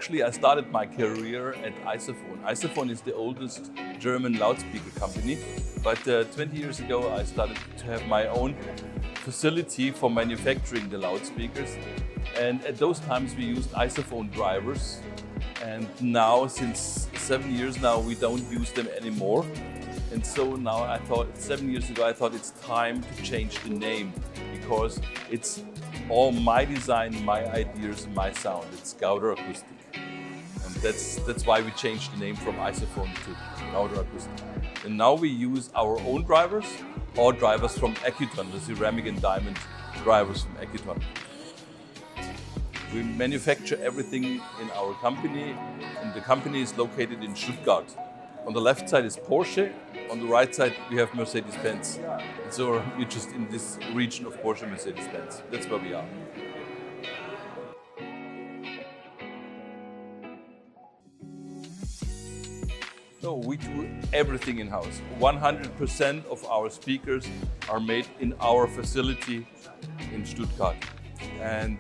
Actually, I started my career at Isophone. Isophone is the oldest German loudspeaker company, but 20 years ago I started to have my own facility for manufacturing the loudspeakers. And at those times we used Isophone drivers, and now since 7 years now we don't use them anymore. And so now I thought, 7 years ago I thought it's time to change the name, because it's all my design, my ideas, my sound. It's Gauder Akustik. And that's why we changed the name from Isophone to Gauder Akustik. And now we use our own drivers or drivers from Accuton, the ceramic and diamond drivers from Accuton. We manufacture everything in our company, and the company is located in Stuttgart. On the left side is Porsche, on the right side we have Mercedes-Benz. So we're just in this region of Porsche, Mercedes-Benz. That's where we are. So we do everything in-house. 100% of our speakers are made in our facility in Stuttgart. And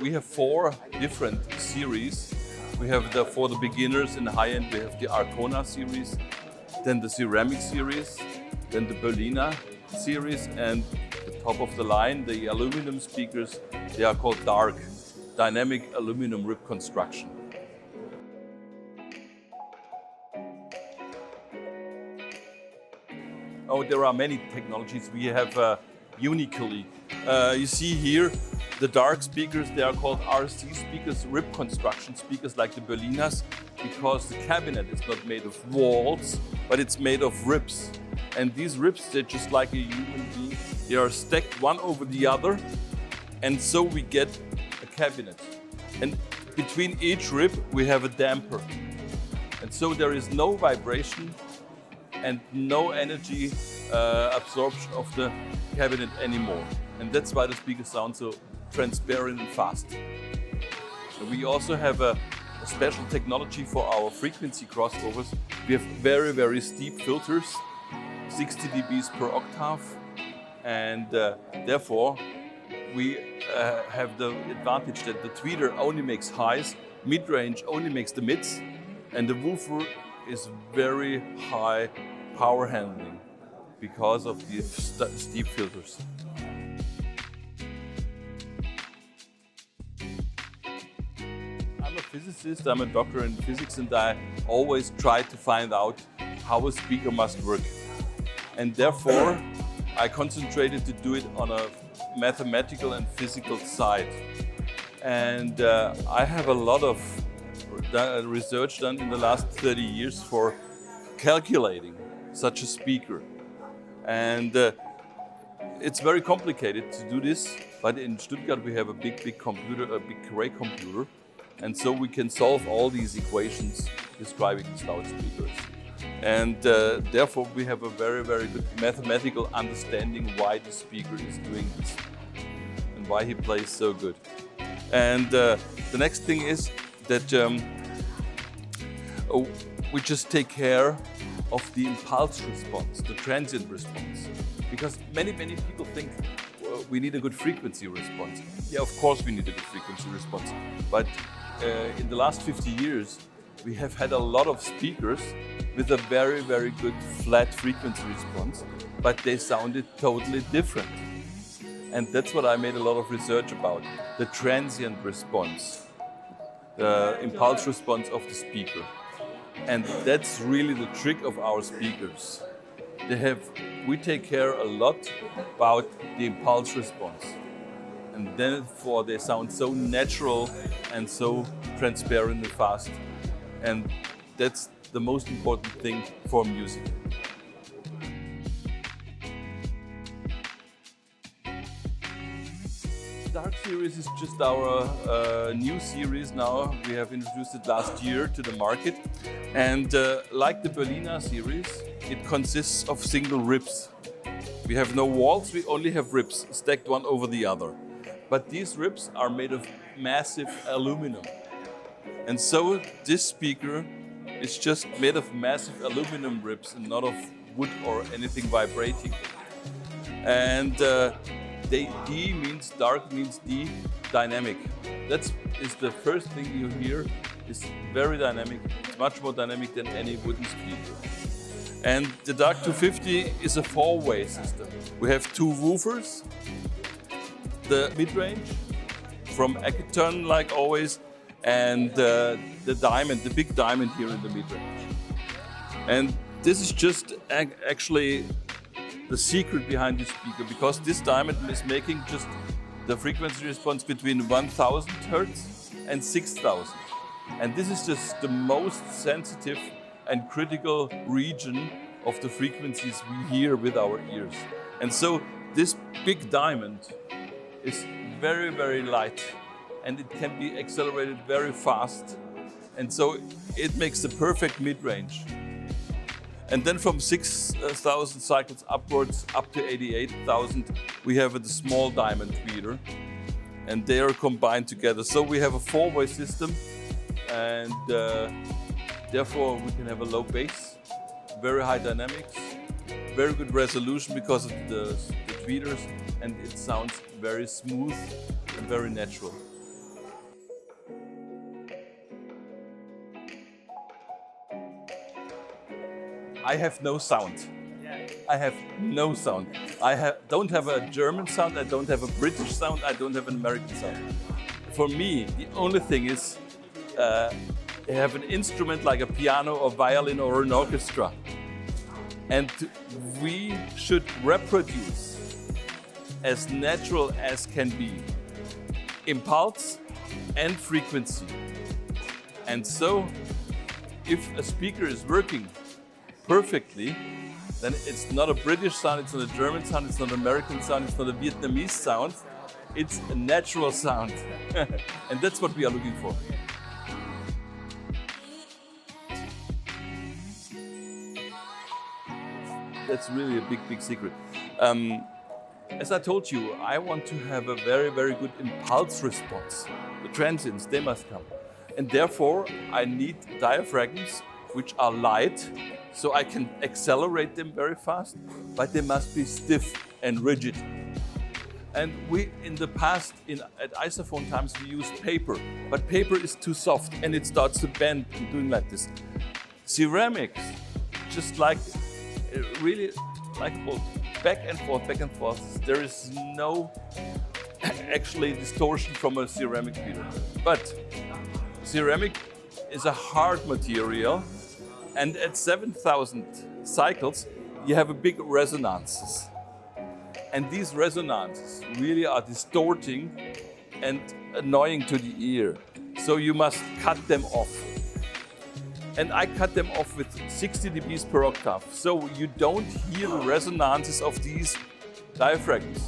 we have 4 different series. We have for the beginners in high-end, we have the Arcona series, then the ceramic series, then the Berliner series, and the top of the line, the aluminum speakers, they are called dark, dynamic aluminum rib construction. Oh, there are many technologies we have uniquely. You see here the dark speakers, they are called RC speakers, rib construction speakers like the Berliners, because the cabinet is not made of walls, but it's made of ribs. And these ribs, they're just like a human being. They are stacked one over the other, and so we get a cabinet. And between each rib, we have a damper. And so there is no vibration and no energy absorption of the cabinet anymore. And that's why the speakers sound so transparent and fast. We also have a special technology for our frequency crossovers. We have very, very steep filters, 60 dBs per octave, and therefore we have the advantage that the tweeter only makes highs, mid-range only makes the mids, and the woofer is very high power handling because of the steep filters. I'm a physicist, I'm a doctor in physics, and I always try to find out how a speaker must work. And therefore, I concentrated to do it on a mathematical and physical side. And I have a lot of research done in the last 30 years for calculating such a speaker. And it's very complicated to do this, but in Stuttgart we have a big computer, a big array computer, and so we can solve all these equations describing these loudspeakers. And therefore we have a very, very good mathematical understanding why the speaker is doing this and why he plays so good. And the next thing is that we just take care of the impulse response, the transient response. Because many people think we need a good frequency response. Yeah, of course we need a good frequency response. But in the last 50 years, we have had a lot of speakers with a very, very good flat frequency response, but they sounded totally different. And that's what I made a lot of research about, the transient response, the impulse response of the speaker. And that's really the trick of our speakers. We take care a lot about the impulse response. And therefore they sound so natural and so transparent and fast. And that's the most important thing for music. Dark series is just our new series now. We have introduced it last year to the market. And like the Berliner series, it consists of single ribs. We have no walls, we only have ribs stacked one over the other. But these ribs are made of massive aluminum. And so this speaker is just made of massive aluminum ribs and not of wood or anything vibrating. And D means dark, means D, dynamic. That is the first thing you hear is very dynamic. It's much more dynamic than any wooden speaker. And the Dark 250 is a four-way system. We have two woofers, the mid-range from Akiton, like always, and the diamond, the big diamond here in the mid-range. And this is just actually the secret behind this speaker, because this diamond is making just the frequency response between 1000 Hertz and 6000. And this is just the most sensitive and critical region of the frequencies we hear with our ears. And so this big diamond is very, very light, and it can be accelerated very fast. And so it makes the perfect mid-range. And then from 6,000 cycles upwards up to 88,000, we have the small diamond tweeter, and they are combined together. So we have a four-way system, and therefore we can have a low bass, very high dynamics, very good resolution because of the tweeters, and it sounds very smooth and very natural. I have no sound. I have no sound. Don't have a German sound, I don't have a British sound, I don't have an American sound. For me, the only thing is have an instrument like a piano or violin or an orchestra. And we should reproduce as natural as can be impulse and frequency. And so if a speaker is working perfectly, then it's not a British sound, it's not a German sound, it's not an American sound, it's not a Vietnamese sound, it's a natural sound. And that's what we are looking for. That's really a big, big secret. As I told you, I want to have a very, very good impulse response. The transients, they must come. And therefore, I need diaphragms which are light, so I can accelerate them very fast, but they must be stiff and rigid. And we, in the past, at isophone times, we used paper, but paper is too soft and it starts to bend and doing like this. Ceramics, just like, really like back and forth. There is no actually distortion from a ceramic tweeter. But ceramic is a hard material, and at 7,000 cycles, you have a big resonances. And these resonances really are distorting and annoying to the ear. So you must cut them off. And I cut them off with 60 dBs per octave. So you don't hear the resonances of these diaphragms.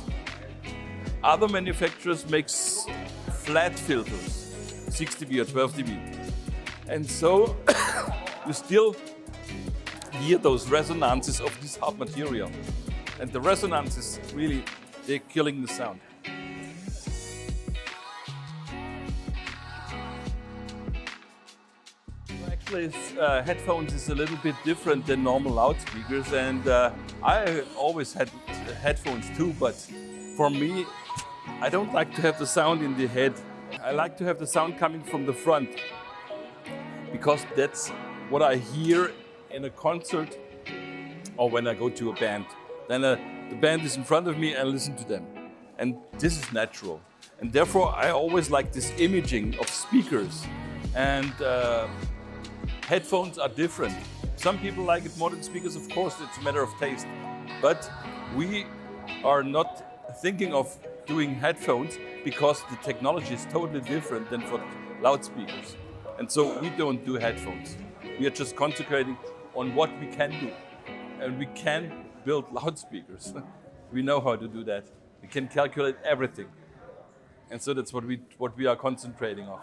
Other manufacturers make flat filters, 6 dB or 12 dB. And so you still hear those resonances of this hard material. And the resonances, really, they're killing the sound. Actually, headphones is a little bit different than normal loudspeakers, and I always had headphones too, but for me, I don't like to have the sound in the head. I like to have the sound coming from the front, because that's what I hear in a concert or when I go to a band. Then the band is in front of me and I listen to them. And this is natural. And therefore, I always like this imaging of speakers. And headphones are different. Some people like it more than speakers, of course, it's a matter of taste. But we are not thinking of doing headphones because the technology is totally different than for loudspeakers. And so we don't do headphones. We are just concentrating on what we can do. And we can build loudspeakers. We know how to do that. We can calculate everything. And so that's what we are concentrating on.